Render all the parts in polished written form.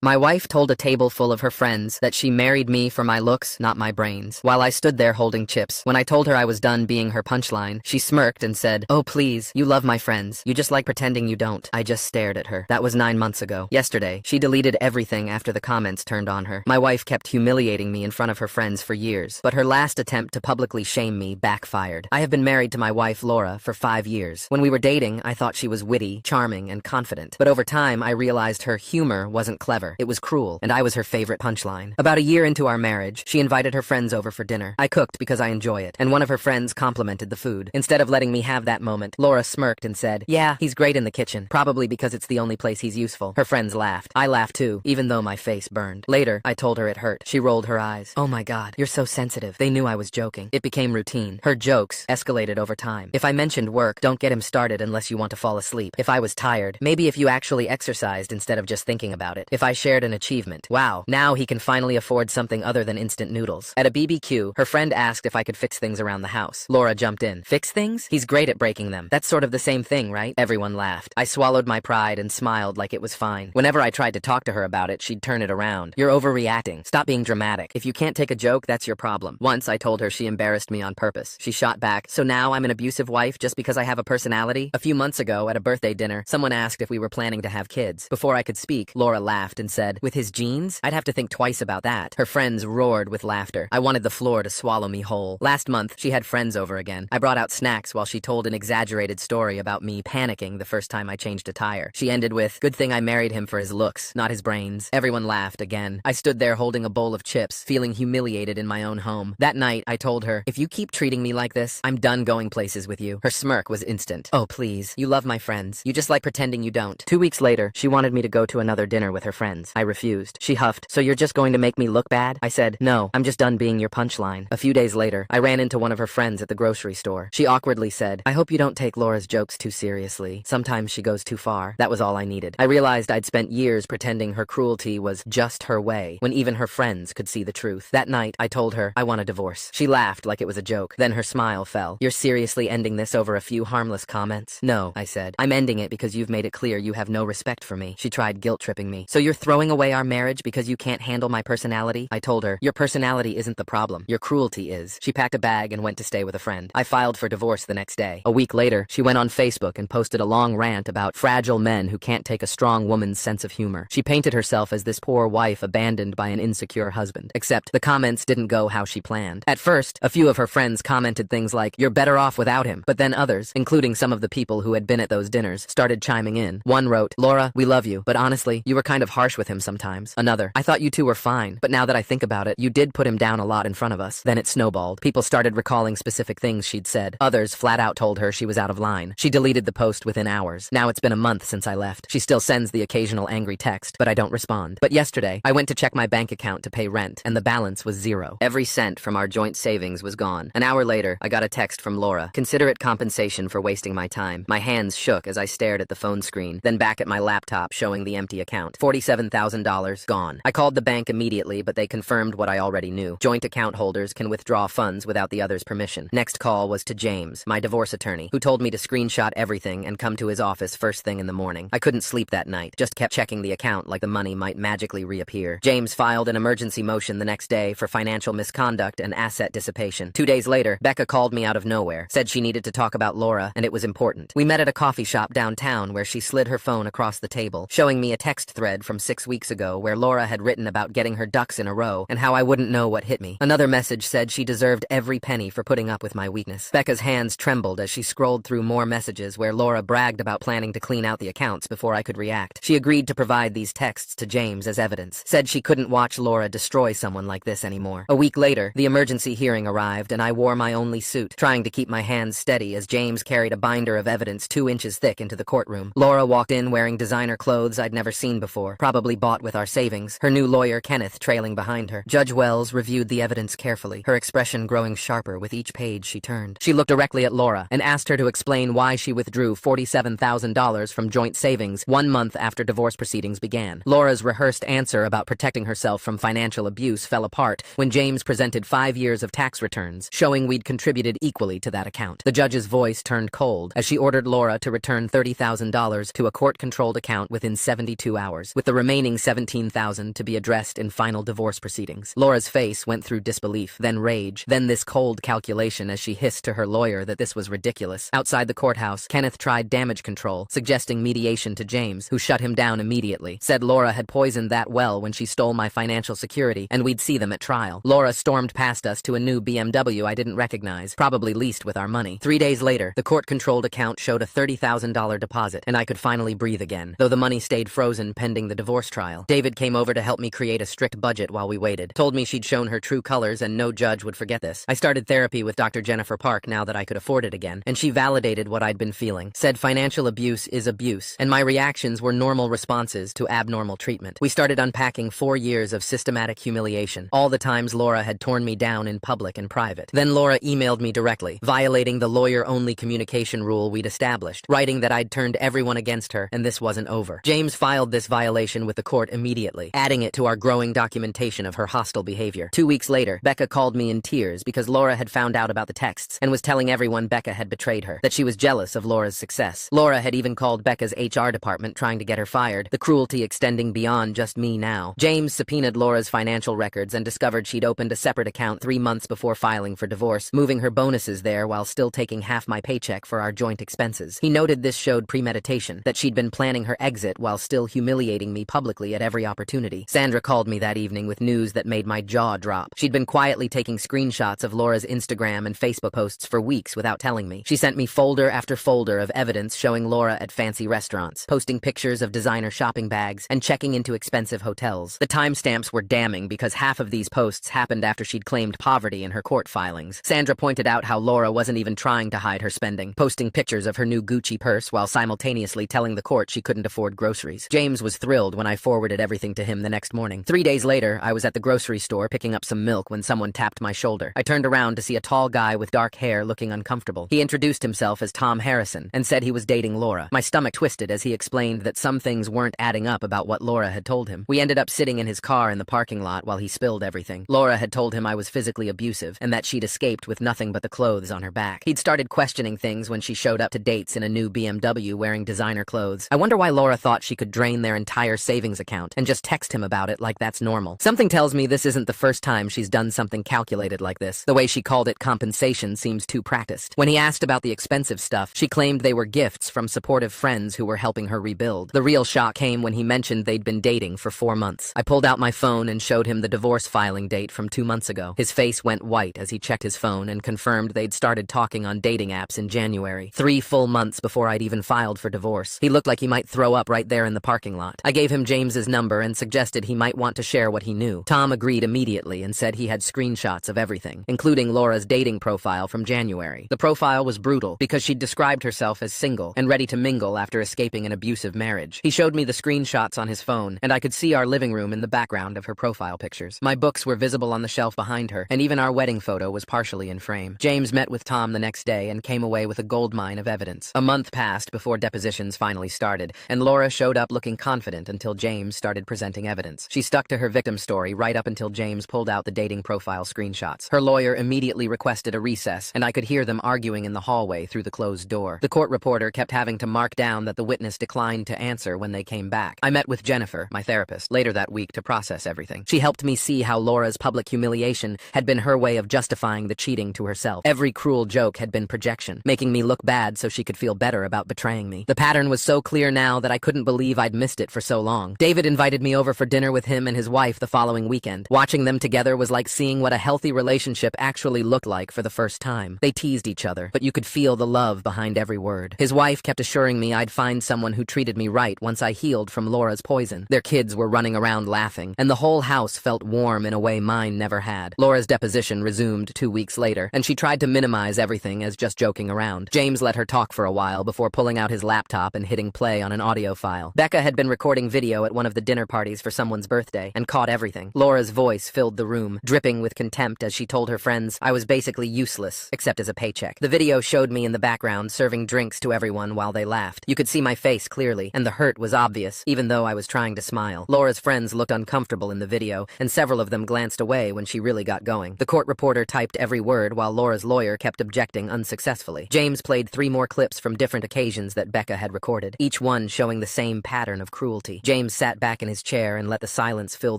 My wife told a table full of her friends that she married me for my looks, not my brains, while I stood there holding chips. When I told her I was done being her punchline, she smirked and said, "Oh please, you love my friends. You just like pretending you don't." I just stared at her. That was 9 months ago. Yesterday, she deleted everything after the comments turned on her. My wife kept humiliating me in front of her friends for years, but her last attempt to publicly shame me backfired. I have been married to my wife, Laura, for 5 years. When we were dating, I thought she was witty, charming, and confident. But over time, I realized her humor wasn't clever. It was cruel, and I was her favorite punchline. About a year into our marriage, she invited her friends over for dinner. I cooked because I enjoy it, and one of her friends complimented the food. Instead of letting me have that moment, Laura smirked and said, "Yeah, he's great in the kitchen, probably because it's the only place he's useful." Her friends laughed. I laughed too, even though my face burned. Later, I told her it hurt. She rolled her eyes. "Oh my God, you're so sensitive." They knew I was joking. It became routine. Her jokes escalated over time. If I mentioned work, "Don't get him started unless you want to fall asleep." If I was tired, "Maybe if you actually exercised instead of just thinking about it." If I shared an achievement, "Wow, now he can finally afford something other than instant noodles." At a BBQ, her friend asked if I could fix things around the house. Laura jumped in. "Fix things? He's great at breaking them. That's sort of the same thing, right?" Everyone laughed. I swallowed my pride and smiled like it was fine. Whenever I tried to talk to her about it, she'd turn it around. "You're overreacting. Stop being dramatic. If you can't take a joke, that's your problem." Once I told her she embarrassed me on purpose. She shot back, "So now I'm an abusive wife just because I have a personality?" A few months ago, at a birthday dinner, someone asked if we were planning to have kids. Before I could speak, Laura laughed and said, "With his genes? I'd have to think twice about that." Her friends roared with laughter. I wanted the floor to swallow me whole. Last month, she had friends over again. I brought out snacks while she told an exaggerated story about me panicking the first time I changed a tire. She ended with, "Good thing I married him for his looks, not his brains." Everyone laughed again. I stood there holding a bowl of chips, feeling humiliated in my own home. That night, I told her, "If you keep treating me like this, I'm done going places with you." Her smirk was instant. "Oh please, you love my friends. You just like pretending you don't." 2 weeks later, she wanted me to go to another dinner with her friends. I refused. She huffed, "So you're just going to make me look bad?" I said, "No, I'm just done being your punchline." A few days later, I ran into one of her friends at the grocery store. She awkwardly said, "I hope you don't take Laura's jokes too seriously. Sometimes she goes too far." That was all I needed. I realized I'd spent years pretending her cruelty was just her way, when even her friends could see the truth. That night, I told her, "I want a divorce." She laughed like it was a joke. Then her smile fell. "You're seriously ending this over a few harmless comments?" "No," I said. "I'm ending it because you've made it clear you have no respect for me." She tried guilt-tripping me. "So you're throwing away our marriage because you can't handle my personality?" I told her, "Your personality isn't the problem. Your cruelty is." She packed a bag and went to stay with a friend. I filed for divorce the next day. A week later, she went on Facebook and posted a long rant about fragile men who can't take a strong woman's sense of humor. She painted herself as this poor wife abandoned by an insecure husband. Except the comments didn't go how she planned. At first, a few of her friends commented things like, "You're better off without him." But then others, including some of the people who had been at those dinners, started chiming in. One wrote, "Laura, we love you, but honestly, you were kind of harsh with him sometimes." Another, "I thought you two were fine, but now that I think about it, you did put him down a lot in front of us." Then it snowballed. People started recalling specific things she'd said. Others flat out told her she was out of line. She deleted the post within hours. Now it's been a month since I left. She still sends the occasional angry text, but I don't respond. But yesterday, I went to check my bank account to pay rent, and the balance was zero. Every cent from our joint savings was gone. An hour later, I got a text from Laura. "Consider it compensation for wasting my time." My hands shook as I stared at the phone screen, then back at my laptop showing the empty account. $47,000 gone. I called the bank immediately, but they confirmed what I already knew. Joint account holders can withdraw funds without the other's permission. Next call was to James, my divorce attorney, who told me to screenshot everything and come to his office first thing in the morning. I couldn't sleep that night, just kept checking the account like the money might magically reappear. James filed an emergency motion the next day for financial misconduct and asset dissipation. 2 days later, Becca called me out of nowhere, said she needed to talk about Laura, and it was important. We met at a coffee shop downtown where she slid her phone across the table, showing me a text thread from 6 weeks ago where Laura had written about getting her ducks in a row and how I wouldn't know what hit me. Another message said she deserved every penny for putting up with my weakness. Becca's hands trembled as she scrolled through more messages where Laura bragged about planning to clean out the accounts before I could react. She agreed to provide these texts to James as evidence, said she couldn't watch Laura destroy someone like this anymore. A week later, the emergency hearing arrived and I wore my only suit, trying to keep my hands steady as James carried a binder of evidence 2 inches thick into the courtroom. Laura walked in wearing designer clothes I'd never seen before, probably bought with our savings, her new lawyer Kenneth trailing behind her. Judge Wells reviewed the evidence carefully, her expression growing sharper with each page she turned. She looked directly at Laura and asked her to explain why she withdrew $47,000 from joint savings 1 month after divorce proceedings began. Laura's rehearsed answer about protecting herself from financial abuse fell apart when James presented 5 years of tax returns, showing we'd contributed equally to that account. The judge's voice turned cold as she ordered Laura to return $30,000 to a court-controlled account within 72 hours, with the remaining remaining $17,000 to be addressed in final divorce proceedings. Laura's face went through disbelief, then rage, then this cold calculation as she hissed to her lawyer that this was ridiculous. Outside the courthouse, Kenneth tried damage control, suggesting mediation to James, who shut him down immediately. Said Laura had poisoned that well when she stole my financial security, and we'd see them at trial. Laura stormed past us to a new BMW I didn't recognize, probably leased with our money. 3 days later, the court-controlled account showed a $30,000 deposit, and I could finally breathe again, though the money stayed frozen pending the divorce trial. David came over to help me create a strict budget while we waited. Told me she'd shown her true colors and no judge would forget this. I started therapy with Dr. Jennifer Park now that I could afford it again, and she validated what I'd been feeling. Said financial abuse is abuse, and my reactions were normal responses to abnormal treatment. We started unpacking 4 years of systematic humiliation, all the times Laura had torn me down in public and private. Then Laura emailed me directly, violating the lawyer-only communication rule we'd established, writing that I'd turned everyone against her and this wasn't over. James filed this violation with the court immediately, adding it to our growing documentation of her hostile behavior. 2 weeks later, Becca called me in tears because Laura had found out about the texts and was telling everyone Becca had betrayed her, that she was jealous of Laura's success. Laura had even called Becca's HR department trying to get her fired, the cruelty extending beyond just me now. James subpoenaed Laura's financial records and discovered she'd opened a separate account 3 months before filing for divorce, moving her bonuses there while still taking half my paycheck for our joint expenses. He noted this showed premeditation, that she'd been planning her exit while still humiliating me publicly at every opportunity. Sandra called me that evening with news that made my jaw drop. She'd been quietly taking screenshots of Laura's Instagram and Facebook posts for weeks without telling me. She sent me folder after folder of evidence showing Laura at fancy restaurants, posting pictures of designer shopping bags, and checking into expensive hotels. The timestamps were damning because half of these posts happened after she'd claimed poverty in her court filings. Sandra pointed out how Laura wasn't even trying to hide her spending, posting pictures of her new Gucci purse while simultaneously telling the court she couldn't afford groceries. James was thrilled when I forwarded everything to him the next morning. 3 days later, I was at the grocery store picking up some milk when someone tapped my shoulder. I turned around to see a tall guy with dark hair looking uncomfortable. He introduced himself as Tom Harrison and said he was dating Laura. My stomach twisted as he explained that some things weren't adding up about what Laura had told him. We ended up sitting in his car in the parking lot while he spilled everything. Laura had told him I was physically abusive and that she'd escaped with nothing but the clothes on her back. He'd started questioning things when she showed up to dates in a new BMW wearing designer clothes. I wonder why Laura thought she could drain their entire savings account and just text him about it like that's normal. Something tells me this isn't the first time she's done something calculated like this. The way she called it compensation seems too practiced. When he asked about the expensive stuff, she claimed they were gifts from supportive friends who were helping her rebuild. The real shock came when he mentioned they'd been dating for 4 months. I pulled out my phone and showed him the divorce filing date from 2 months ago. His face went white as he checked his phone and confirmed they'd started talking on dating apps in January, 3 full months before I'd even filed for divorce. He looked like he might throw up right there in the parking lot. I gave him James's number and suggested he might want to share what he knew. Tom agreed immediately and said he had screenshots of everything, including Laura's dating profile from January. The profile was brutal because she'd described herself as single and ready to mingle after escaping an abusive marriage. He showed me the screenshots on his phone, and I could see our living room in the background of her profile pictures. My books were visible on the shelf behind her, and even our wedding photo was partially in frame. James met with Tom the next day and came away with a goldmine of evidence. A month passed before depositions finally started, and Laura showed up looking confident until James started presenting evidence. She stuck to her victim story right up until James pulled out the dating profile screenshots. Her lawyer immediately requested a recess, and I could hear them arguing in the hallway through the closed door. The court reporter kept having to mark down that the witness declined to answer when they came back. I met with Jennifer, my therapist, later that week to process everything. She helped me see how Laura's public humiliation had been her way of justifying the cheating to herself. Every cruel joke had been projection, making me look bad so she could feel better about betraying me. The pattern was so clear now that I couldn't believe I'd missed it for so long. David invited me over for dinner with him and his wife the following weekend. Watching them together was like seeing what a healthy relationship actually looked like for the first time. They teased each other, but you could feel the love behind every word. His wife kept assuring me I'd find someone who treated me right once I healed from Laura's poison. Their kids were running around laughing, and the whole house felt warm in a way mine never had. Laura's deposition resumed 2 weeks later, and she tried to minimize everything as just joking around. James let her talk for a while before pulling out his laptop and hitting play on an audio file. Becca had been recording video at one of the dinner parties for someone's birthday and caught everything. Laura's voice filled the room, dripping with contempt as she told her friends I was basically useless, except as a paycheck. The video showed me in the background serving drinks to everyone while they laughed. You could see my face clearly, and the hurt was obvious, even though I was trying to smile. Laura's friends looked uncomfortable in the video, and several of them glanced away when she really got going. The court reporter typed every word while Laura's lawyer kept objecting unsuccessfully. James played 3 more clips from different occasions that Becca had recorded, each one showing the same pattern of cruelty. James James sat back in his chair and let the silence fill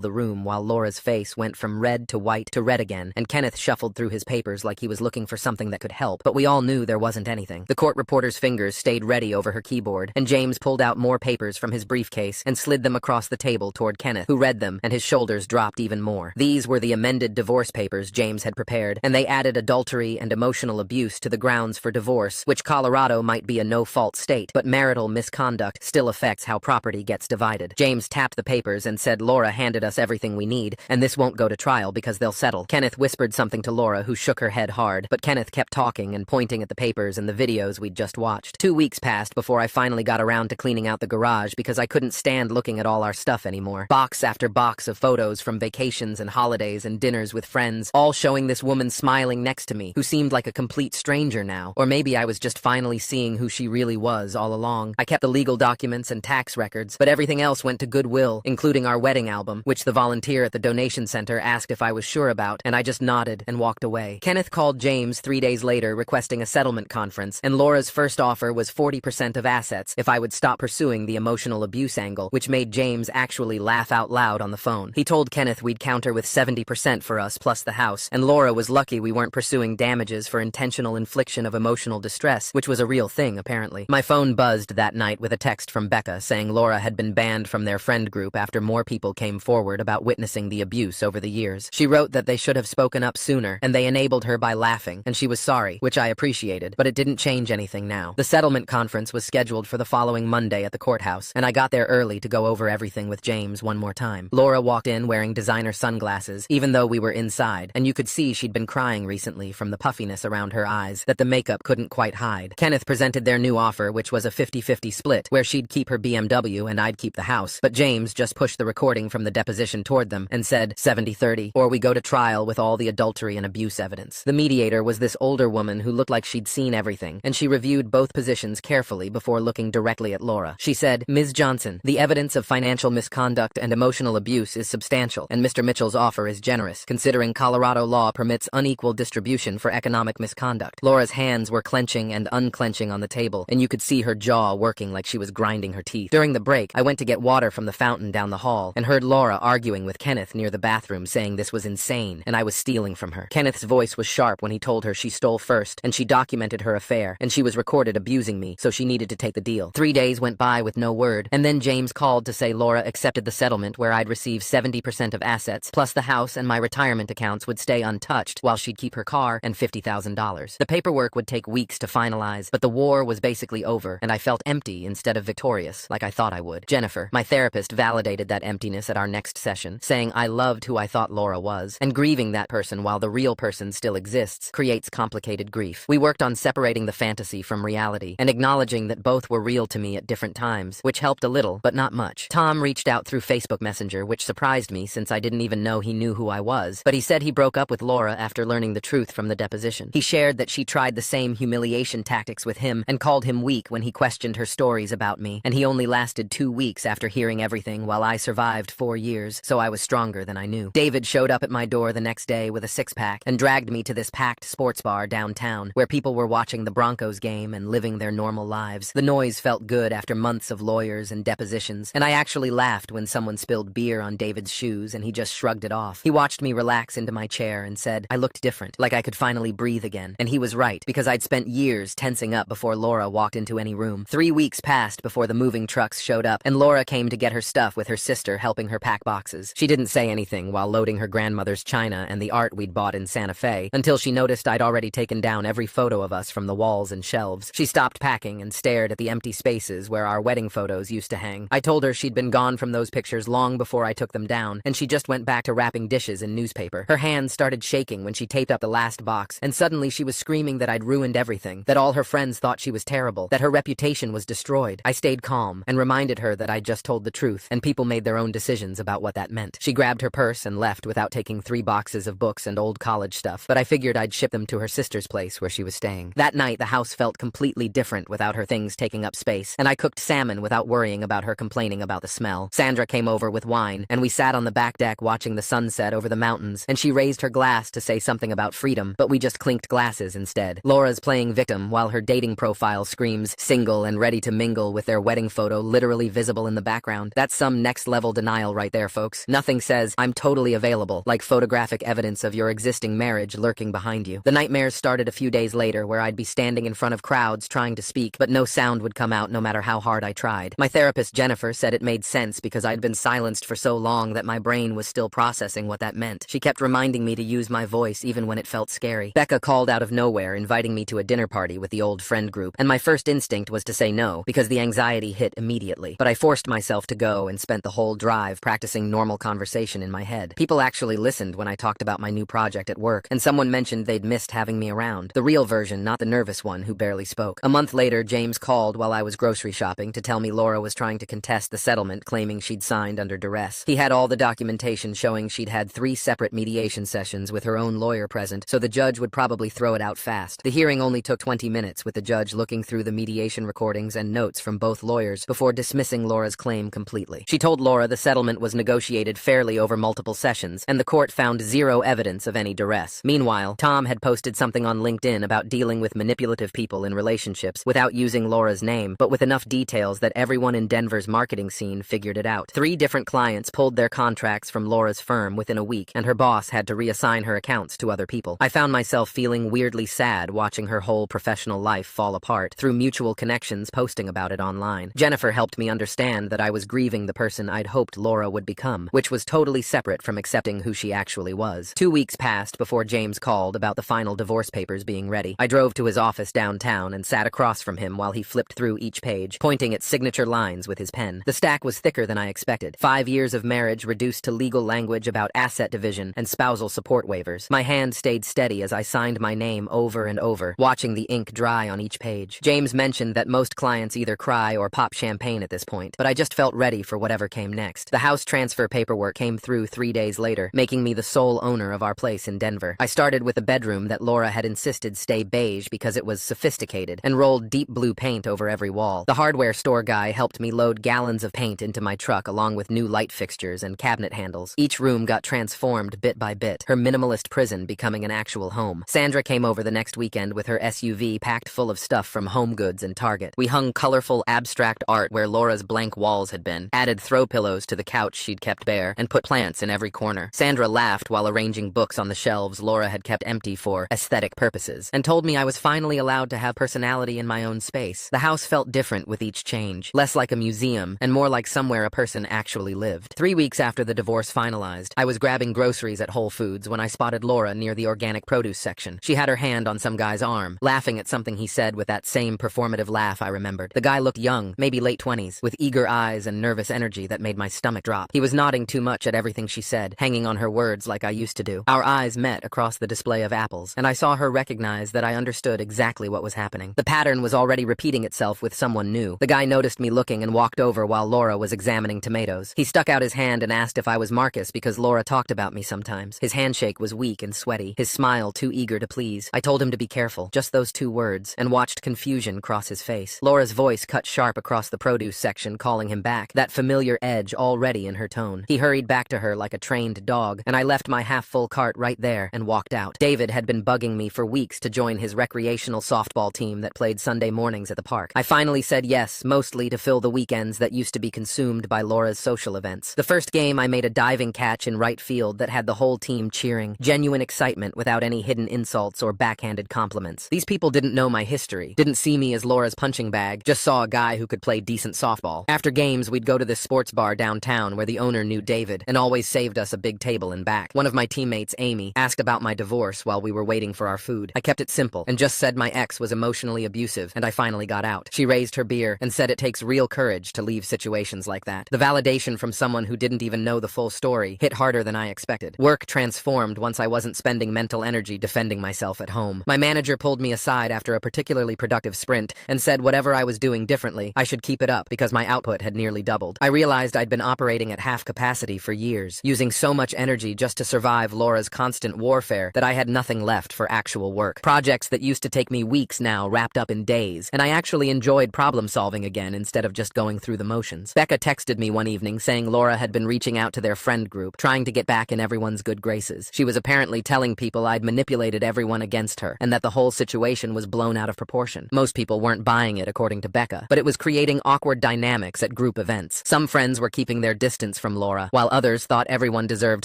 the room while Laura's face went from red to white to red again, and Kenneth shuffled through his papers like he was looking for something that could help, but we all knew there wasn't anything. The court reporter's fingers stayed ready over her keyboard, and James pulled out more papers from his briefcase and slid them across the table toward Kenneth, who read them, and his shoulders dropped even more. These were the amended divorce papers James had prepared, and they added adultery and emotional abuse to the grounds for divorce, which Colorado might be a no-fault state, but marital misconduct still affects how property gets divided. James tapped the papers and said Laura handed us everything we need, and this won't go to trial because they'll settle. Kenneth whispered something to Laura, who shook her head hard, but Kenneth kept talking and pointing at the papers and the videos we'd just watched. 2 weeks passed before I finally got around to cleaning out the garage because I couldn't stand looking at all our stuff anymore. Box after box of photos from vacations and holidays and dinners with friends, all showing this woman smiling next to me, who seemed like a complete stranger now. Or maybe I was just finally seeing who she really was all along. I kept the legal documents and tax records, but everything else went to Goodwill, including our wedding album, which the volunteer at the donation center asked if I was sure about, and I just nodded and walked away. Kenneth called James 3 days later requesting a settlement conference, and Laura's first offer was 40% of assets if I would stop pursuing the emotional abuse angle, which made James actually laugh out loud on the phone. He told Kenneth we'd counter with 70% for us plus the house, and Laura was lucky we weren't pursuing damages for intentional infliction of emotional distress, which was a real thing, apparently. My phone buzzed that night with a text from Becca saying Laura had been banned from their friend group after more people came forward about witnessing the abuse over the years. She wrote that they should have spoken up sooner, and they enabled her by laughing, and she was sorry, which I appreciated, but it didn't change anything now. The settlement conference was scheduled for the following Monday at the courthouse, and I got there early to go over everything with James one more time. Laura walked in wearing designer sunglasses, even though we were inside, and you could see she'd been crying recently from the puffiness around her eyes that the makeup couldn't quite hide. Kenneth presented their new offer, which was a 50-50 split, where she'd keep her BMW and I'd keep the house, but James just pushed the recording from the deposition toward them and said 70-30, or we go to trial with all the adultery and abuse evidence. The mediator was this older woman who looked like she'd seen everything, and she reviewed both positions carefully before looking directly at Laura. She said, "Ms. Johnson, the evidence of financial misconduct and emotional abuse is substantial, and Mr. Mitchell's offer is generous, considering Colorado law permits unequal distribution for economic misconduct." Laura's hands were clenching and unclenching on the table, and you could see her jaw working like she was grinding her teeth. During the break, I went to get water from the fountain down the hall, and heard Laura arguing with Kenneth near the bathroom, saying this was insane, and I was stealing from her. Kenneth's voice was sharp when he told her she stole first, and she documented her affair, and she was recorded abusing me, so she needed to take the deal. 3 days went by with no word, and then James called to say Laura accepted the settlement where I'd receive 70% of assets, plus the house and my retirement accounts would stay untouched, while she'd keep her car and $50,000. The paperwork would take weeks to finalize, but the war was basically over, and I felt empty instead of victorious, like I thought I would. Jennifer, my therapist, validated that emptiness at our next session, saying I loved who I thought Laura was, and grieving that person while the real person still exists creates complicated grief. We worked on separating the fantasy from reality, and acknowledging that both were real to me at different times, which helped a little, but not much. Tom reached out through Facebook Messenger, which surprised me since I didn't even know he knew who I was, but he said he broke up with Laura after learning the truth from the deposition. He shared that she tried the same humiliation tactics with him and called him weak when he questioned her stories about me, and he only lasted 2 weeks after hearing everything while I survived 4 years, so I was stronger than I knew. David showed up at my door the next day with a six-pack and dragged me to this packed sports bar downtown where people were watching the Broncos game and living their normal lives. The noise felt good after months of lawyers and depositions, and I actually laughed when someone spilled beer on David's shoes and he just shrugged it off. He watched me relax into my chair and said I looked different, like I could finally breathe again, and he was right, because I'd spent years tensing up before Laura walked into any room. 3 weeks passed before the moving trucks showed up, and Laura came to get her stuff with her sister helping her pack boxes. She didn't say anything while loading her grandmother's china and the art we'd bought in Santa Fe, until she noticed I'd already taken down every photo of us from the walls and shelves. She stopped packing and stared at the empty spaces where our wedding photos used to hang. I told her she'd been gone from those pictures long before I took them down, and she just went back to wrapping dishes in newspaper. Her hands started shaking when she taped up the last box, and suddenly she was screaming that I'd ruined everything, that all her friends thought she was terrible, that her reputation was destroyed. I stayed calm and reminded her that I'd just told the truth, and people made their own decisions about what that meant. She grabbed her purse and left without taking 3 boxes of books and old college stuff, but I figured I'd ship them to her sister's place where she was staying. That night, the house felt completely different without her things taking up space, and I cooked salmon without worrying about her complaining about the smell. Sandra came over with wine, and we sat on the back deck watching the sunset over the mountains, and she raised her glass to say something about freedom, but we just clinked glasses instead. Laura's playing victim while her dating profile screams single and ready to mingle with their wedding photo literally visible in the background. That's some next-level denial right there, folks. Nothing says, I'm totally available, like photographic evidence of your existing marriage lurking behind you. The nightmares started a few days later, where I'd be standing in front of crowds trying to speak, but no sound would come out no matter how hard I tried. My therapist, Jennifer, said it made sense because I'd been silenced for so long that my brain was still processing what that meant. She kept reminding me to use my voice even when it felt scary. Becca called out of nowhere, inviting me to a dinner party with the old friend group, and my first instinct was to say no, because the anxiety hit immediately. But I forced myself to go and spent the whole drive practicing normal conversation in my head. People actually listened when I talked about my new project at work, and someone mentioned they'd missed having me around. The real version, not the nervous one who barely spoke. A month later, James called while I was grocery shopping to tell me Laura was trying to contest the settlement, claiming she'd signed under duress. He had all the documentation showing she'd had 3 separate mediation sessions with her own lawyer present, so the judge would probably throw it out fast. The hearing only took 20 minutes, with the judge looking through the mediation recordings and notes from both lawyers before dismissing Laura's claim completely. She told Laura the settlement was negotiated fairly over multiple sessions, and the court found 0 evidence of any duress. Meanwhile, Tom had posted something on LinkedIn about dealing with manipulative people in relationships without using Laura's name, but with enough details that everyone in Denver's marketing scene figured it out. 3 different clients pulled their contracts from Laura's firm within a week, and her boss had to reassign her accounts to other people. I found myself feeling weirdly sad watching her whole professional life fall apart through mutual connections posting about it online. Jennifer helped me understand that I was grieving the person I'd hoped Laura would become, which was totally separate from accepting who she actually was. 2 weeks passed before James called about the final divorce papers being ready. I drove to his office downtown and sat across from him while he flipped through each page, pointing at signature lines with his pen. The stack was thicker than I expected. 5 years of marriage reduced to legal language about asset division and spousal support waivers. My hand stayed steady as I signed my name over and over, watching the ink dry on each page. James mentioned that most clients either cry or pop champagne at this point, but I just felt ready for whatever came next. The house transfer paperwork came through 3 days later, making me the sole owner of our place in Denver. I started with a bedroom that Laura had insisted stay beige because it was sophisticated, and rolled deep blue paint over every wall. The hardware store guy helped me load gallons of paint into my truck along with new light fixtures and cabinet handles. Each room got transformed bit by bit, her minimalist prison becoming an actual home. Sandra came over the next weekend with her SUV packed full of stuff from Home Goods and Target. We hung colorful abstract art where Laura's blank walls had been, added throw pillows to the couch she'd kept bare, and put plants in every corner. Sandra laughed while arranging books on the shelves Laura had kept empty for aesthetic purposes, and told me I was finally allowed to have personality in my own space. The house felt different with each change, less like a museum and more like somewhere a person actually lived. 3 weeks after the divorce finalized, I was grabbing groceries at Whole Foods when I spotted Laura near the organic produce section. She had her hand on some guy's arm, laughing at something he said with that same performative laugh I remembered. The guy looked young, maybe late 20s, with eager eyes and nervous energy that made my stomach drop. He was nodding too much at everything she said, hanging on her words like I used to do. Our eyes met across the display of apples, and I saw her recognize that I understood exactly what was happening. The pattern was already repeating itself with someone new. The guy noticed me looking and walked over while Laura was examining tomatoes. He stuck out his hand and asked if I was Marcus because Laura talked about me sometimes. His handshake was weak and sweaty, his smile too eager to please. I told him to be careful, just those 2 words, and watched confusion cross his face. Laura's voice cut sharp across the produce section, calling him back, that familiar edge already in her tone. He hurried back to her like a trained dog, and I left my half-full cart right there and walked out. David had been bugging me for weeks to join his recreational softball team that played Sunday mornings at the park. I finally said yes, mostly to fill the weekends that used to be consumed by Laura's social events. The first game, I made a diving catch in right field that had the whole team cheering, genuine excitement without any hidden insults or backhanded compliments. These people didn't know my history, didn't see me as Laura's punching bag, just saw a guy who could play decent softball. After games, we'd go to this sports bar downtown where the owner knew David and always saved us a big table in back. One of my teammates, Amy, asked about my divorce while we were waiting for our food. I kept it simple and just said my ex was emotionally abusive and I finally got out. She raised her beer and said it takes real courage to leave situations like that. The validation from someone who didn't even know the full story hit harder than I expected. Work transformed once I wasn't spending mental energy defending myself at home. My manager pulled me aside after a particularly productive sprint and said whatever I was doing differently, I should keep it up because my output had nearly doubled. I realized I'd been operating at half capacity for years, using so much energy just to survive Laura's constant warfare that I had nothing left for actual work. Projects that used to take me weeks now wrapped up in days, and I actually enjoyed problem solving again instead of just going through the motions. Becca texted me one evening saying Laura had been reaching out to their friend group, trying to get back in everyone's good graces. She was apparently telling people I'd manipulated everyone against her, and that the whole situation was blown out of proportion. Most people weren't buying it according to Becca, but it was creating awkward dynamics at group events. Some friends were keeping their distance from Laura, while others thought everyone deserved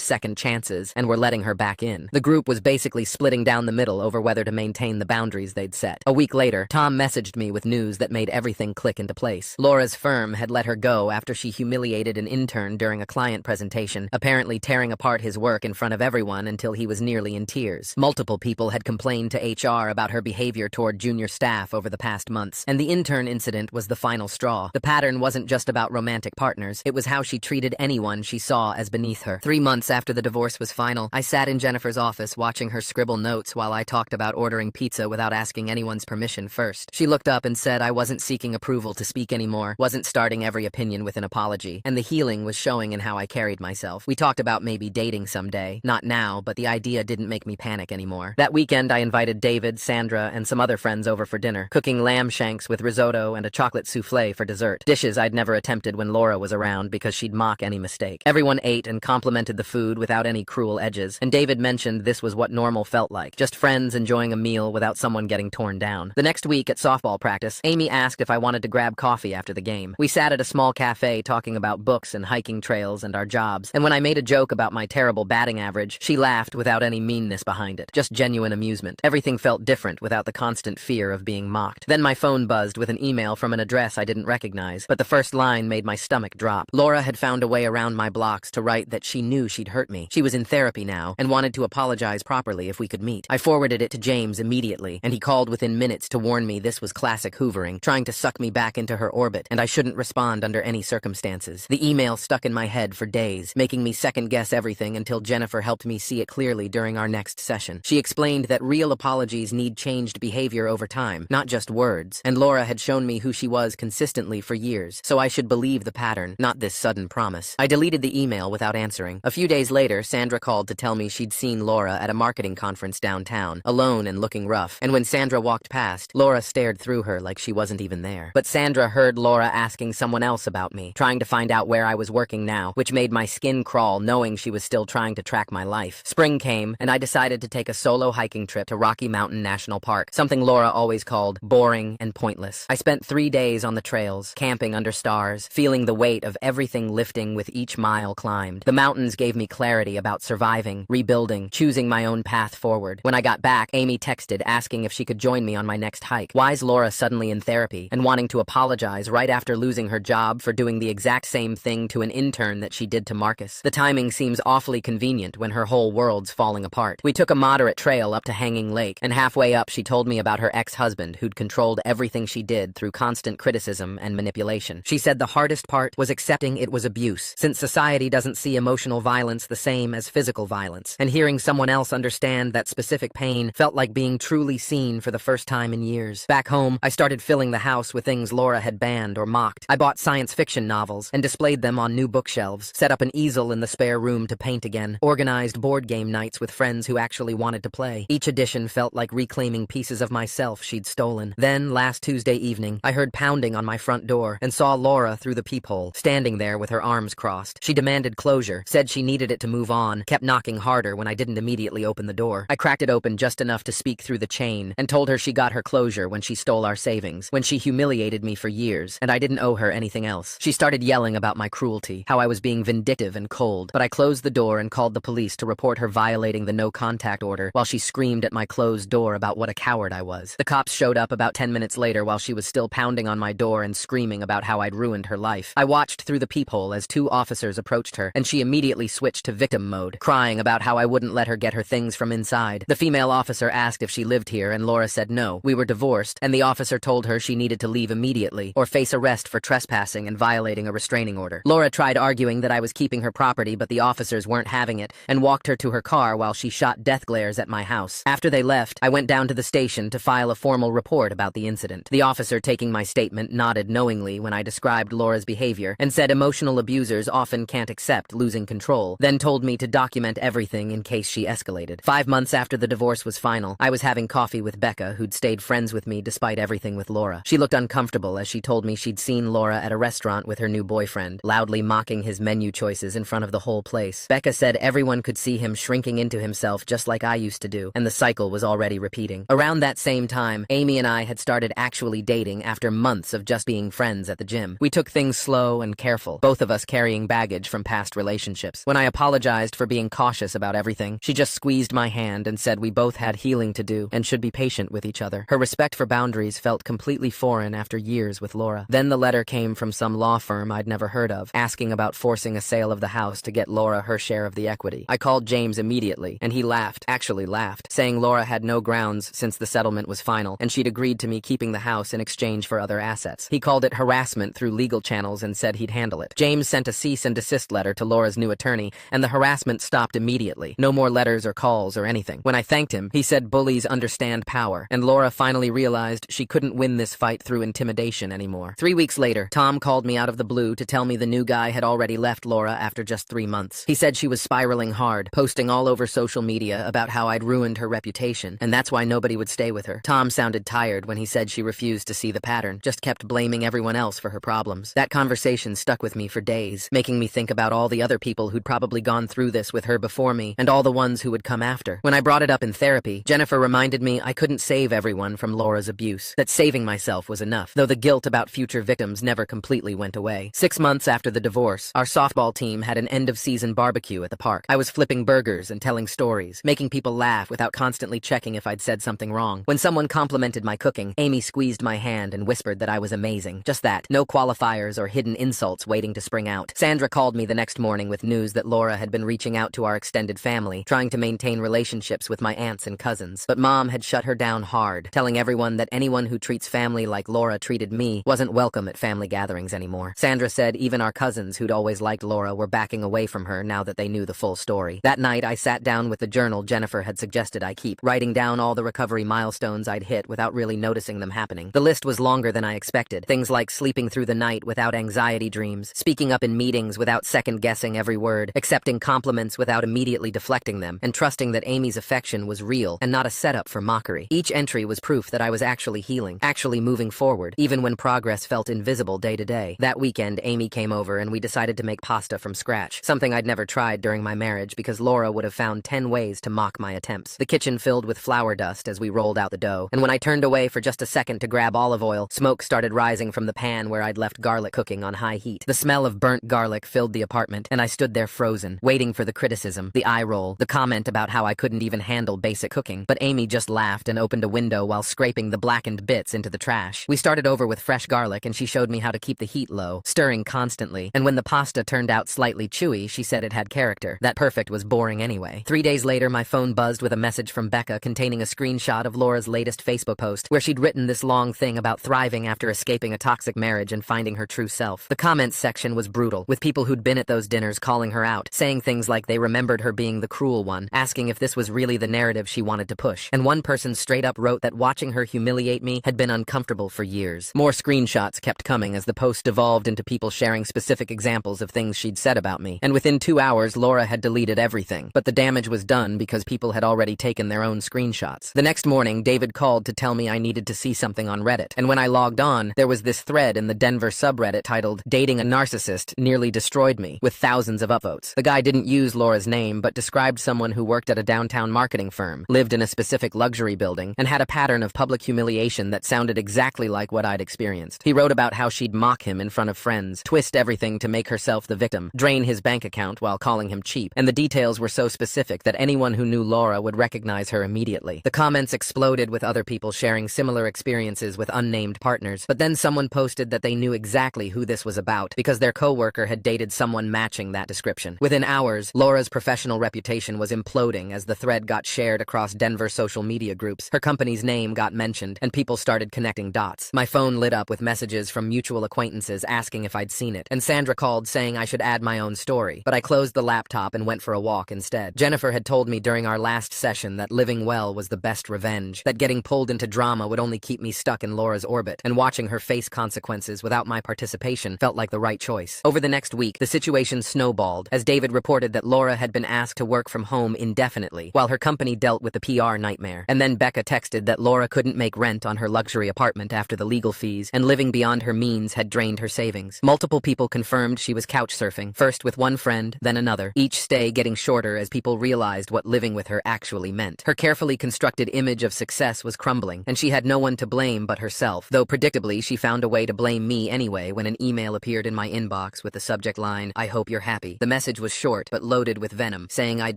second chances and were letting her back in. The group was basically splitting down the middle over whether to maintain the boundaries they'd set. A week later, Tom messaged me with news that made everything click into place. Laura's firm had let her go after she humiliated an intern during a client presentation, apparently tearing apart his work in front of everyone until he was nearly in tears. Multiple people had complained to HR about her behavior toward junior staff over the past months, and the intern incident was the final straw. The pattern wasn't just about romantic partners, it was how she treated anyone she saw as beneath her. 3 months after the divorce was final, I sat in Jennifer's office watching her scribble notes while I talked about ordering pizza without asking anyone's permission first. She looked up and said I wasn't seeking approval to speak anymore, wasn't starting every opinion with an apology, and the healing was showing in how I carried myself. We talked about maybe dating someday. Not now, but the idea didn't make me panic anymore. That weekend, I invited David, Sandra, and some other friends over for dinner, cooking lamb shanks with risotto and a chocolate souffle for dessert. Dishes I'd never attempted when Laura was around because she'd mock any mistake. Everyone ate and complimented the food without any cruel edges, and David mentioned this was what normal felt like, just friends enjoying a meal without someone getting torn down. The next week at softball practice, Amy asked if I wanted to grab coffee after the game. We sat at a small cafe talking about books and hiking trails and our jobs, and when I made a joke about my terrible batting average, she laughed without any meanness behind it, just genuine amusement. Everything felt different without the constant fear of being mocked. Then my phone buzzed with an email from an address I didn't recognize, but the first line made my stomach drop. Laura had found a way around my blocks to write that she knew she'd hurt me. She was in therapy now and wanted to apologize properly if we could meet. I forwarded it to James immediately, and he called within minutes to warn me this was classic hoovering, trying to suck me back into her orbit, and I shouldn't respond under any circumstances. The email stuck in my head for days, making me second-guess everything until Jennifer helped me see it clearly during our next session. She explained that real apologies need changed behavior over time, not just words, and Laura had shown me who she was consistently for years, so I should believe the pattern, not this sudden promise. I deleted the email without answering. A few days later, Sandra called to tell me she'd seen Laura at a marketing conference downtown, alone and looking rough, and when Sandra walked past, Laura stared through her like she wasn't even there. But Sandra heard Laura asking someone else about me, trying to find out where I was working now, which made my skin crawl knowing she was still trying to track my life. Spring came, and I decided to take a solo hiking trip to Rocky Mountain National Park, something Laura always called boring and pointless. I spent 3 days on the trails, camping under stars, feeling the weight of everything lifting with each mile climbed. The mountains gave me clarity about surviving, rebuilding, choosing my own path forward. When I got back, Amy texted asking if she could join me on my next hike. Why's Laura suddenly in therapy and wanting to apologize right after losing her job for doing the exact same thing to an intern that she did to Marcus? The timing seems awfully convenient when her whole world's falling apart. We took a moderate trail up to Hanging Lake, and halfway up she told me about her ex-husband who'd controlled everything she did through constant criticism and manipulation. She said the hardest part was accepting it was abuse, since society doesn't see emotional violence the same as physical violence, and hearing someone else understand that specific pain felt like being truly seen for the first time in years. Back home, I started filling the house with things Laura had banned or mocked. I bought science fiction novels and displayed them on new bookshelves, set up an easel in the spare room to paint again, organized board game nights with friends who actually wanted to play. Each edition felt like reclaiming pieces of myself she'd stolen. Then, last Tuesday evening, I heard pounding on my front door and saw Laura through the peephole, standing there with her arms crossed. She demanded closure, said she needed it to move on, kept knocking harder when I didn't immediately open the door. I cracked it open just enough to speak through the chain and told her she got her closure when she stole our savings, when she humiliated me for years, and I didn't owe her anything else. She started yelling about my cruelty, how I was being vindictive and cold, but I closed the door and called the police to report her violating the no-contact order while she screamed at my closed door about what a coward I was. The cops showed up about 10 minutes later while she was still pounding on my door and screaming about how I'd ruined her life. I watched through the peephole as 2 officers approached her, and she immediately switched to victim mode, crying about how I wouldn't let her get her things from inside. The female officer asked if she lived here, and Laura said no. We were divorced, and the officer told her she needed to leave immediately or face arrest for trespassing and violating a restraining order. Laura tried arguing that I was keeping her property, but the officers weren't having it, and walked her to her car while she shot death glares at my house. After they left, I went down to the station to file a formal report about the incident. The officer taking my statement nodded knowingly when I described Laura's behavior and said emotional abusers often can't accept losing control, then told me to document everything in case she escalated. 5 months after the divorce was final, I was having coffee with Becca, who'd stayed friends with me despite everything with Laura. She looked uncomfortable as she told me she'd seen Laura at a restaurant with her new boyfriend, loudly mocking his menu choices in front of the whole place. Becca said everyone could see him shrinking into himself just like I used to do, and the cycle was already repeating. Around that same time, Amy and I had started actually dating after months of just being friends at the gym. We took things slow and careful, both of us carrying baggage from past relationships. When I apologized for being cautious about everything, she just squeezed my hand and said we both had healing to do and should be patient with each other. Her respect for boundaries felt completely foreign after years with Laura. Then the letter came from some law firm I'd never heard of, asking about forcing a sale of the house to get Laura her share of the equity. I called James immediately, and he actually laughed, saying Laura had no grounds since the settlement was final, and she'd agreed to me keeping the house in exchange for other assets. He called it harassment through legal channels and said he'd handle it. James sent a cease and desist letter to Laura's new attorney, and the harassment stopped immediately. No more letters or calls or anything. When I thanked him, he said bullies understand power, and Laura finally realized she couldn't win this fight through intimidation anymore. 3 weeks later, Tom called me out of the blue to tell me the new guy had already left Laura after just 3 months. He said she was spiraling hard, posting all over social media about how I'd ruined her reputation, and that's why nobody would stay with her. Tom sounded tired when he said she refused to see the pattern, just kept blaming everyone else for her problems. That conversation stuck with me for days, making me think about all the other people who'd probably gone through this with her before me, and all the ones who would come after. When I brought it up in therapy, Jennifer reminded me I couldn't save everyone from Laura's abuse, that saving myself was enough, though the guilt about future victims never completely went away. 6 months after the divorce, our softball team had an end-of-season barbecue at the park. I was flipping burgers and telling stories, making people laugh without constantly checking if I'd said something wrong. When someone complimented my cooking, Amy squeezed my hand and whispered that I was amazing. Just that, no qualifiers or hidden insults waiting to spring out. Sandra called me the next morning with news that Laura had been reaching out to our extended family, trying to maintain relationships with my aunts and cousins. But Mom had shut her down hard, telling everyone that anyone who treats family like Laura treated me wasn't welcome at family gatherings anymore. Sandra said even our cousins who'd always liked Laura were backing away from her now that they knew the full story. That night, I sat down with the journal Jennifer had suggested I keep, writing down all the recovery milestones I'd hit without really noticing them happening. The list was longer than I expected. Things like sleeping through the night without anxiety dreams, speaking up in meetings without second-guessing every word, accepting compliments without immediately deflecting them, and trusting that Amy's affection was real and not a setup for mockery. Each entry was proof that I was actually healing, actually moving forward, even when progress felt invisible day to day. That weekend, Amy came over and we decided to make pasta from scratch, something I'd never tried during my marriage because Laura would have found 10 ways to mock my attempts. The kitchen filled with flour dust as we rolled out the dough, and when I turned away for just a second to grab olive oil, smoke started rising from the pan where I'd left garlic cooking on high heat. The smell of burnt garlic filled the apartment, and I stood there frozen, waiting for the criticism, the eye roll, the comment about how I couldn't even handle basic cooking. But Amy just laughed and opened a window while scraping the blackened bits into the trash. We started over with fresh garlic, and she showed me how to keep the heat low, stirring constantly, and when the pasta turned out slightly chewy, she said it had character. That perfect was boring anyway. 3 days later, my phone buzzed with a message from Becca containing a screenshot of Laura's latest Facebook post, where she'd written this long thing about thriving after escaping a toxic marriage and finding her true self. The comments section was brutal, with people who'd been at those dinners calling her out, saying things like they remembered her being the cruel one, asking if this was really the narrative she wanted to push. And one person straight up wrote that watching her humiliate me had been uncomfortable for years. More screenshots kept coming as the post devolved into people sharing specific examples of things she'd said about me. And within 2 hours, Laura had deleted everything. But the damage was done because people had already taken their own screenshots. The next morning, David called to tell me I needed to see something on Reddit. And when I logged on, there was this thread in the Denver subreddit titled "Dating a Narcissist Nearly Destroyed Me," with thousands of upvotes. The guy didn't use Laura's name, but described someone who worked at a downtown marketing firm, lived in a specific luxury building, and had a pattern of public humiliation that sounded exactly like what I'd experienced. He wrote about how she'd mock him in front of friends, twist everything to make herself the victim, drain his bank account while calling him cheap, and the details were so specific that anyone who knew Laura would recognize her immediately. The comments exploded with other people sharing similar experiences with unnamed partners, but then someone posted that they knew exactly who this was about because their coworker had dated someone matching that description. Within hours, Laura's professional reputation was imploding as the thread got shared across Denver social media groups. Her company's name got mentioned, and people started connecting dots. My phone lit up with messages from mutual acquaintances asking if I'd seen it, and Sandra called saying I should add my own story, but I closed the laptop and went for a walk instead. Jennifer had told me during our last session that living well was the best revenge, that getting pulled into drama would only keep me stuck in Laura's orbit, and watching her face consequences without my participation felt like the right choice. Over the next week, the situation snowballed, as David reported that Laura had been asked to work from home indefinitely, while her company dealt with the PR nightmare. And then Becca texted that Laura couldn't make rent on her luxury apartment after the legal fees, and living beyond her means had drained her savings. Multiple people confirmed she was couch surfing, first with one friend, then another, each stay getting shorter as people realized what living with her actually meant. Her carefully constructed image of success was crumbling, and she had no one to blame but herself, though predictably she found a way to blame me anyway when an email appeared in my inbox with the subject line, "I hope you're happy." The message was short, but loaded with venom, saying I'd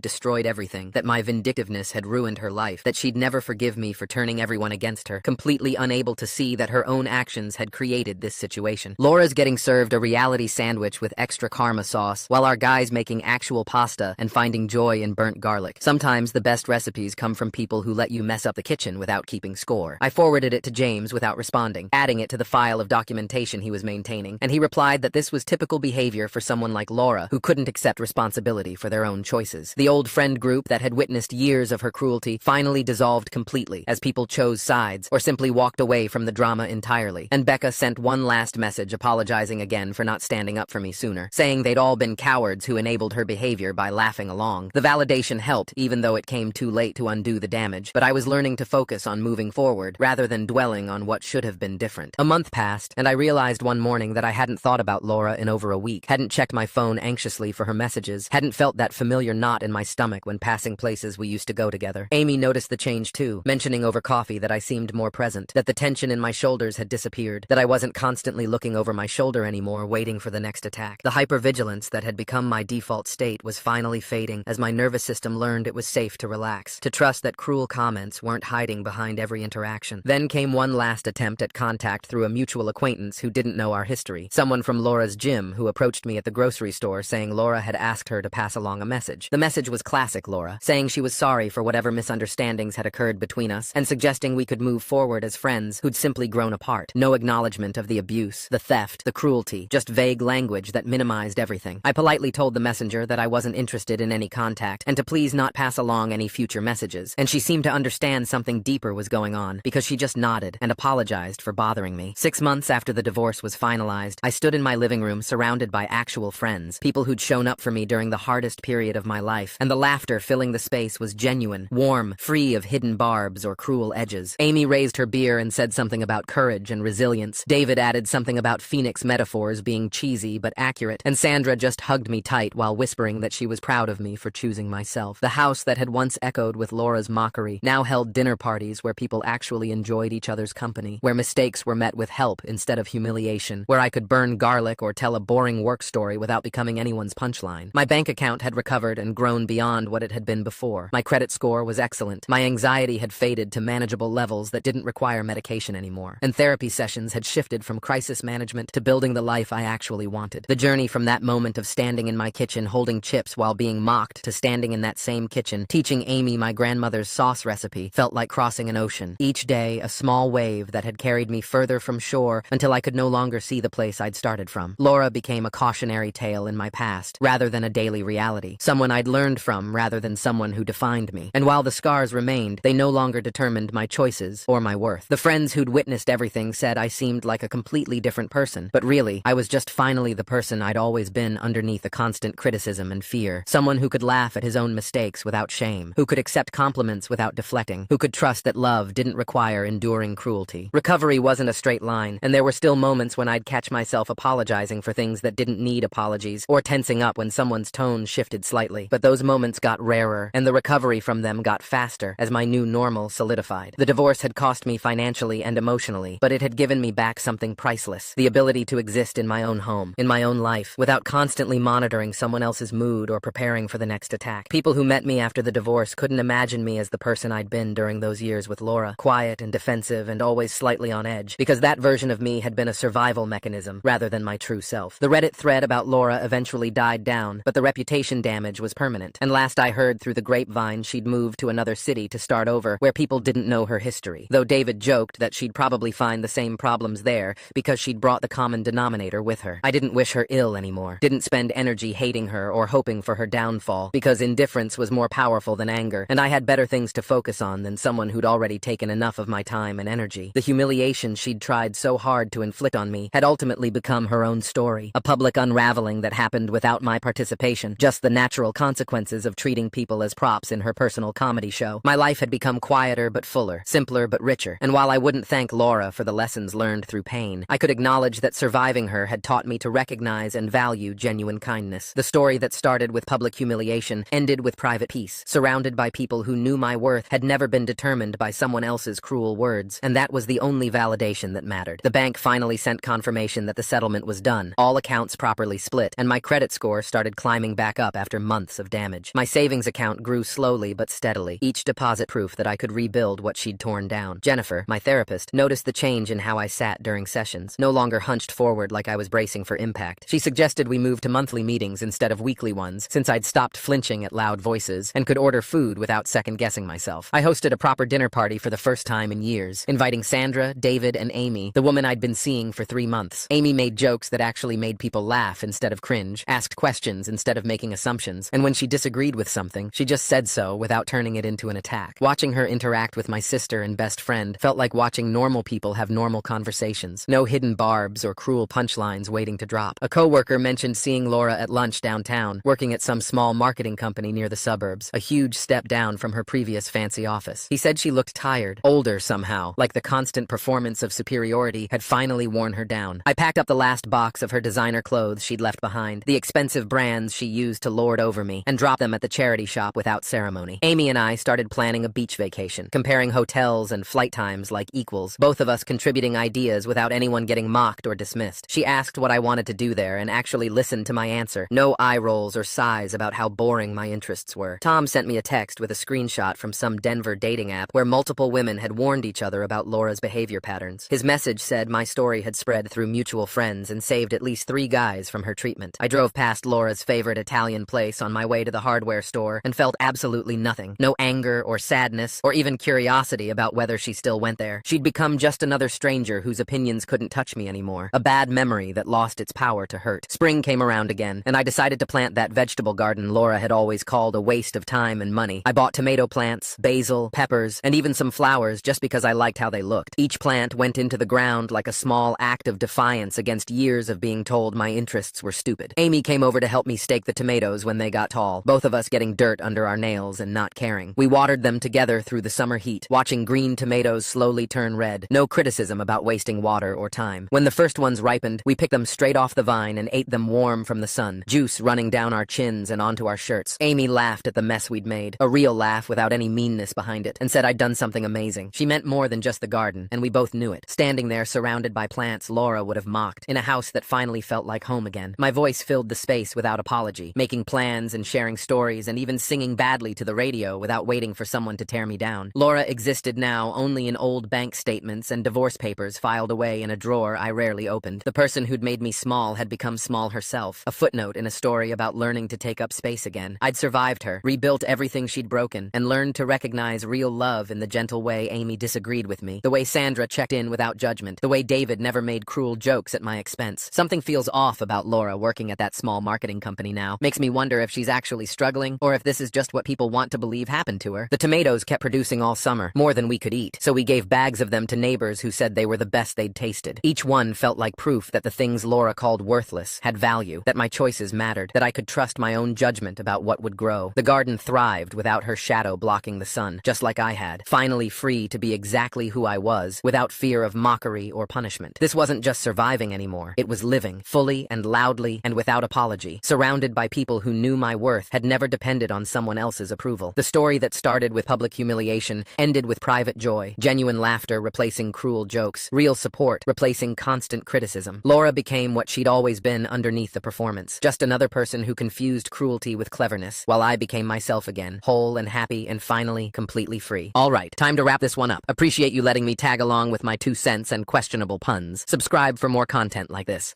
destroyed everything, that my vindictiveness had ruined her life, that she'd never forgive me for turning everyone against her, completely unable to see that her own actions had created this situation. Laura's getting served a reality sandwich with extra karma sauce, while our guy's making actual pasta and finding joy in burnt garlic. Sometimes the best recipes come from people who let you mess up the kitchen without keeping score. I forwarded it to James without responding, adding it to the file of documentation he was maintaining, and he replied that this was typical behavior for someone like Laura, who couldn't accept responsibility for their own choices. The old friend group that had witnessed years of her cruelty finally dissolved completely, as people chose sides or simply walked away from the drama entirely. And Becca sent one last message apologizing again for not standing up for me sooner, saying they'd all been cowards who enabled her behavior by laughing along. The validation helped, even though it came too late to undo the damage, but I was learning to focus on moving forward, rather than dwelling on what should have been different. A month passed, and I realized one morning that I hadn't thought about Laura in over a week, hadn't checked my phone anxiously for her messages, hadn't felt that familiar knot in my stomach when passing places we used to go together. Amy noticed the change too, mentioning over coffee that I seemed more present, that the tension in my shoulders had disappeared, that I wasn't constantly looking over my shoulder anymore, waiting for the next attack. The hypervigilance that had become my default state was finally fading as my nervous system learned it was safe to relax, to trust that cruel comments weren't hiding behind every interaction. Then came one last attempt at contact through a mutual acquaintance who didn't know our history, someone from Laura's gym who approached me at the grocery store saying Laura had asked her to pass along a message. The message was classic Laura, saying she was sorry for whatever misunderstandings had occurred between us, and suggesting we could move forward as friends who'd simply grown apart. No acknowledgement of the abuse, the theft, the cruelty, just vague language that minimized everything. I politely told the messenger that I wasn't interested in any contact, and to please not pass along any future messages, and she seemed to understand something deeper was going on, because she just nodded and apologized for bothering me. 6 months after the divorce was finalized, I stood in my living room surrounded by actual friends, people who'd shown up for me during the hardest period of my life, and the laughter filling the space was genuine, warm, free of hidden barbs or cruel edges. Amy raised her beer and said something about courage and resilience. David added something about Phoenix metaphors being cheesy but accurate, and Sandra just hugged me tight while whispering that she was proud of me for choosing myself. The house that had once echoed with Laura's mockery now held dinner parties where people actually enjoyed each other's company, where mistakes were met with help instead of humiliation, where I could burn garlic or tell a boring work story without becoming anyone's punchline. My bank account had recovered and grown beyond what it had been before. My credit score was excellent. My anxiety had faded to manageable levels that didn't require medication anymore. And therapy sessions had shifted from crisis management to building the life I actually wanted. The journey from that moment of standing in my kitchen holding chips while being mocked to standing in that same kitchen, teaching Amy my grandmother's sauce recipe, felt like crossing an ocean. Each day, a small wave that had carried me further from shore until I could no longer see the place I'd started from. Laura became a cautionary tale in my past, rather than a daily reality. Someone I'd learned from rather than someone who defined me. And while the scars remained, they no longer determined my choices or my worth. The friends who'd witnessed everything said I seemed like a completely different person, but really, I was just finally the person I'd always been underneath the constant criticism and fear. Someone who could laugh at his own mistakes without shame, who could accept compliments without deflecting, who could trust that love didn't require enduring cruelty. Recovery wasn't a straight line, and there were still moments when I'd catch myself apologizing for things that didn't need apologies, or tensing up when someone's tone shifted slightly. But those moments got rarer, and the recovery from them got faster as my new normal solidified. The divorce had cost me financially and emotionally, but it had given me back something priceless: the ability to exist in my own home, in my own life, without constantly monitoring someone else's mood or preparing for the next attack. People who met me after the divorce couldn't imagine me as the person I'd been during those years with Laura, quiet and defensive and always slightly on edge, because that version of me had been a survival mechanism rather than my true self. The Reddit thread about Laura eventually died down, but the reputation damage was permanent, and last I heard through the grapevine she'd moved to another city to start over, where people didn't know her history, though David joked that she'd probably find the same problems there because she'd brought the common denominator with her. I didn't wish her ill anymore, didn't spend energy hating her or hoping for her downfall, because indifference was more powerful than anger, and I had better things to focus on than someone who'd already taken enough of my time and energy. The humiliation she'd tried so hard to inflict on me had ultimately become her own story, a public unraveling that happened without my participation, just the natural consequences of treating people as props in her personal comedy show. My life had become quieter but fuller, simpler but richer, and while I wouldn't thank Laura for the lessons learned through pain, I could acknowledge that surviving her had taught me to recognize and value genuine kindness. The story that started with public humiliation ended with private peace, surrounded by people who knew my worth had never been determined by someone else's cruel words, and that was the only validation that mattered. The bank finally finally sent confirmation that the settlement was done, all accounts properly split, and my credit score started climbing back up after months of damage. My savings account grew slowly but steadily, each deposit proof that I could rebuild what she'd torn down. Jennifer, my therapist, noticed the change in how I sat during sessions, no longer hunched forward like I was bracing for impact. She suggested we move to monthly meetings instead of weekly ones, since I'd stopped flinching at loud voices and could order food without second-guessing myself. I hosted a proper dinner party for the first time in years, inviting Sandra, David, and Amy, the woman I'd been seeing for 3 months. Amy made jokes that actually made people laugh instead of cringe, asked questions instead of making assumptions, and when she disagreed with something, she just said so without turning it into an attack. Watching her interact with my sister and best friend felt like watching normal people have normal conversations. No hidden barbs or cruel punchlines waiting to drop. A coworker mentioned seeing Laura at lunch downtown, working at some small marketing company near the suburbs, a huge step down from her previous fancy office. He said she looked tired, older somehow, like the constant performance of superiority had finally worn her down. I packed up the last box of her designer clothes she'd left behind, the expensive brands she used to lord over me, and dropped them at the charity shop without ceremony. Amy and I started planning a beach vacation, comparing hotels and flight times like equals, both of us contributing ideas without anyone getting mocked or dismissed. She asked what I wanted to do there and actually listened to my answer. No eye rolls or sighs about how boring my interests were. Tom sent me a text with a screenshot from some Denver dating app where multiple women had warned each other about Laura's behavior patterns. His message said my story had spread through mutual friends and saved at least 3 guys from her treatment. I drove past Laura's favorite Italian place on my way to the hardware store and felt absolutely nothing. No anger or sadness or even curiosity about whether she still went there. She'd become just another stranger whose opinions couldn't touch me anymore. A bad memory that lost its power to hurt. Spring came around again, and I decided to plant that vegetable garden Laura had always called a waste of time and money. I bought tomato plants, basil, peppers, and even some flowers just because I liked how they looked. Each plant went into the ground like a small act of defiance against years of being told my interests were stupid. Amy came over to help me stake the tomatoes when they got tall, both of us getting dirt under our nails and not caring. We watered them together through the summer heat, watching green tomatoes slowly turn red. No criticism about wasting water or time. When the first ones ripened, we picked them straight off the vine and ate them warm from the sun, juice running down our chins and onto our shirts. Amy laughed at the mess we'd made, a real laugh without any meanness behind it, and said I'd done something amazing. She meant more than just the garden, and we both knew it. Standing there surrounded by plants Laura would have mocked, in a house that finally felt like home again. My voice filled the space without apology, making plans and sharing stories and even singing badly to the radio without waiting for someone to tear me down. Laura existed now only in old bank statements and divorce papers filed away in a drawer I rarely opened. The person who'd made me small had become small herself, a footnote in a story about learning to take up space again. I'd survived her, rebuilt everything she'd broken, and learned to recognize real love in the gentle way Amy disagreed with me, the way Sandra checked in without judgment, the way David never made cruel jokes at my expense. Something feels off about Laura working at that small marketing company now. Makes me wonder if she's actually struggling, or if this is just what people want to believe happened to her. The tomatoes kept producing all summer, more than we could eat, so we gave bags of them to neighbors who said they were the best they'd tasted. Each one felt like proof that the things Laura called worthless had value, that my choices mattered, that I could trust my own judgment about what would grow. The garden thrived without her shadow blocking the sun, just like I had, finally free to be exactly who I was, without fear of mockery or punishment. This wasn't just surviving anymore. It was living, fully and loudly and without apology, surrounded by people who knew my worth, had never depended on someone else's approval. The story that started with public humiliation ended with private joy, genuine laughter replacing cruel jokes, real support replacing constant criticism. Laura became what she'd always been underneath the performance, just another person who confused cruelty with cleverness, while I became myself again, whole and happy and finally completely free. All right, time to wrap this one up. Appreciate you letting me tag along with my 2 cents and questionable puns. Subscribe for more content like this.